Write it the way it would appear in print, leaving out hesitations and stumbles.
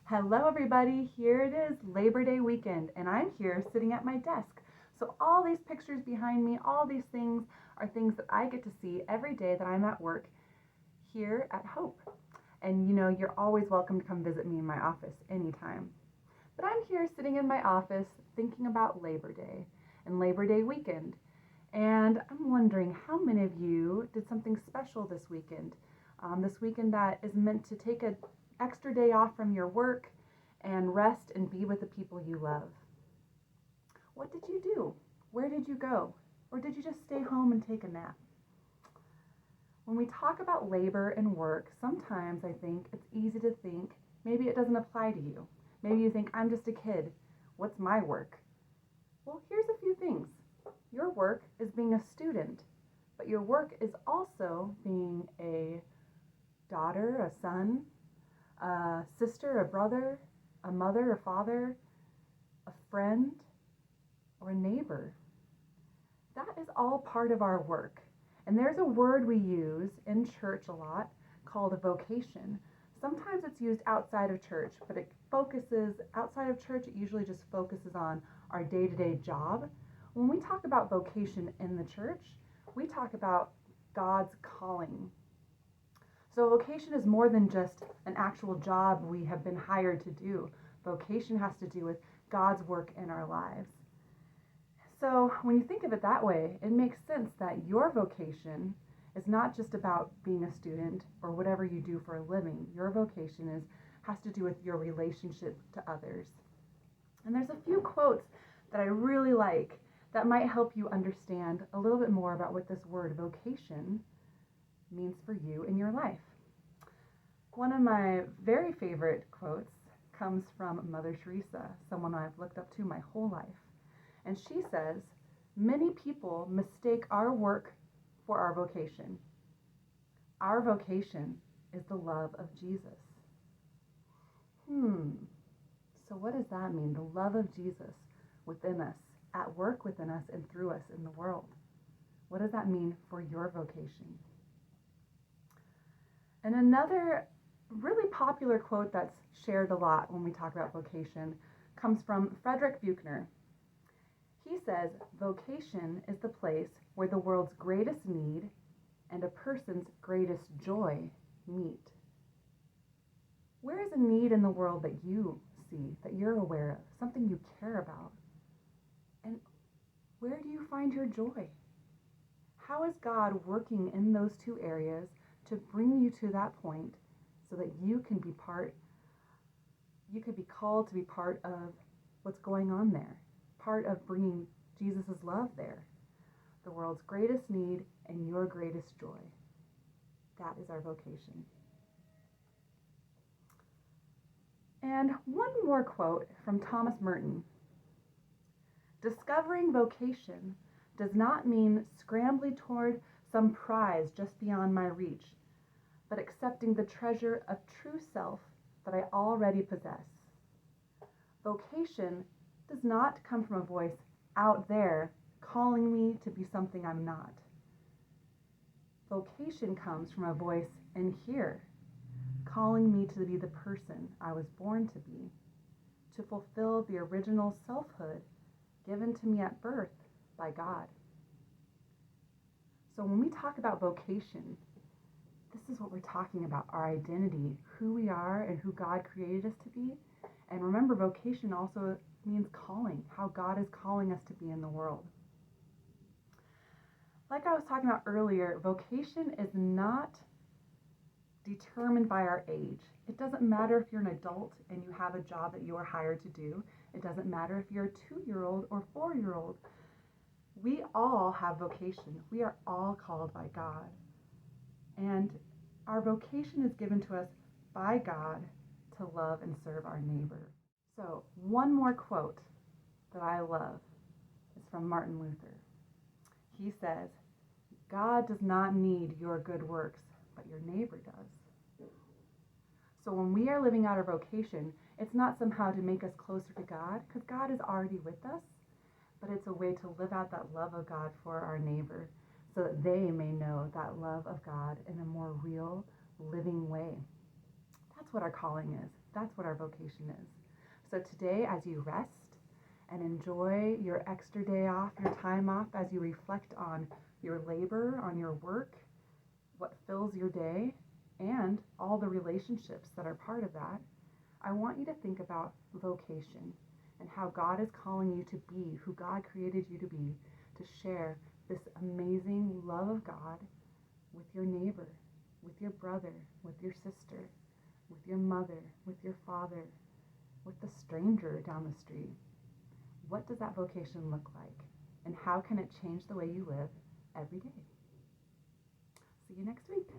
Hello, everybody. Here it is, Labor Day weekend, and I'm here sitting at my desk. So, all these pictures behind me, all these things are things that I get to see every day that I'm at work here at Hope. And you're always welcome to come visit me in my office anytime. But I'm here sitting in my office thinking about Labor Day and Labor Day weekend. And I'm wondering how many of you did something special this weekend? This weekend that is meant to take an extra day off from your work and rest and be with the people you love. What did you do? Where did you go? Or did you just stay home and take a nap? When we talk about labor and work, sometimes I think it's easy to think maybe it doesn't apply to you. Maybe you think, I'm just a kid. What's my work? Well, here's a few things. Your work is being a student, but your work is also being a daughter, a son, a sister, a brother, a mother, a father, a friend, or a neighbor. That is all part of our work. And there's a word we use in church a lot called a vocation. Sometimes it's used outside of church, but outside of church, it usually just focuses on our day-to-day job. When we talk about vocation in the church, we talk about God's calling. So vocation is more than just an actual job we have been hired to do. Vocation has to do with God's work in our lives. So when you think of it that way, it makes sense that your vocation is not just about being a student or whatever you do for a living. Your vocation has to do with your relationship to others. And there's a few quotes that I really like that might help you understand a little bit more about what this word vocation means for you in your life. One of my very favorite quotes comes from Mother Teresa, someone I've looked up to my whole life. And she says, many people mistake our work for our vocation. Our vocation is the love of Jesus. So what does that mean? The love of Jesus within us, at work within us, and through us in the world. What does that mean for your vocation? And another really popular quote that's shared a lot when we talk about vocation comes from Frederick Buechner. He says, vocation is the place where the world's greatest need and a person's greatest joy meet. Where is a need in the world that you see, that you're aware of, something you care about? And where do you find your joy? How is God working in those two areas to bring you to that point so that you can be called to be part of what's going on there, part of bringing Jesus' love there, the world's greatest need and your greatest joy. That is our vocation. And one more quote from Thomas Merton. Discovering vocation does not mean scrambling toward some prize just beyond my reach, but accepting the treasure of true self that I already possess. Vocation does not come from a voice out there calling me to be something I'm not. Vocation comes from a voice in here, calling me to be the person I was born to be, to fulfill the original selfhood given to me at birth by God. So when we talk about vocation, this is what we're talking about, our identity, who we are and who God created us to be. And remember, vocation also means calling, how God is calling us to be in the world. Like I was talking about earlier, vocation is not determined by our age. It doesn't matter if you're an adult and you have a job that you are hired to do. It doesn't matter if you're a 2-year-old or 4-year-old. We all have vocation. We are all called by God. And our vocation is given to us by God to love and serve our neighbor. So one more quote that I love is from Martin Luther. He says, God does not need your good works, but your neighbor does. So when we are living out our vocation, it's not somehow to make us closer to God, because God is already with us, but it's a way to live out that love of God for our neighbor so that they may know that love of God in a more real, living way. That's what our calling is. That's what our vocation is. So today, as you rest and enjoy your extra day off, your time off, as you reflect on your labor, on your work, what fills your day, and all the relationships that are part of that, I want you to think about vocation and how God is calling you to be who God created you to be, to share this amazing love of God with your neighbor, with your brother, with your sister, with your mother, with your father, with the stranger down the street. What does that vocation look like? And how can it change the way you live every day? See you next week.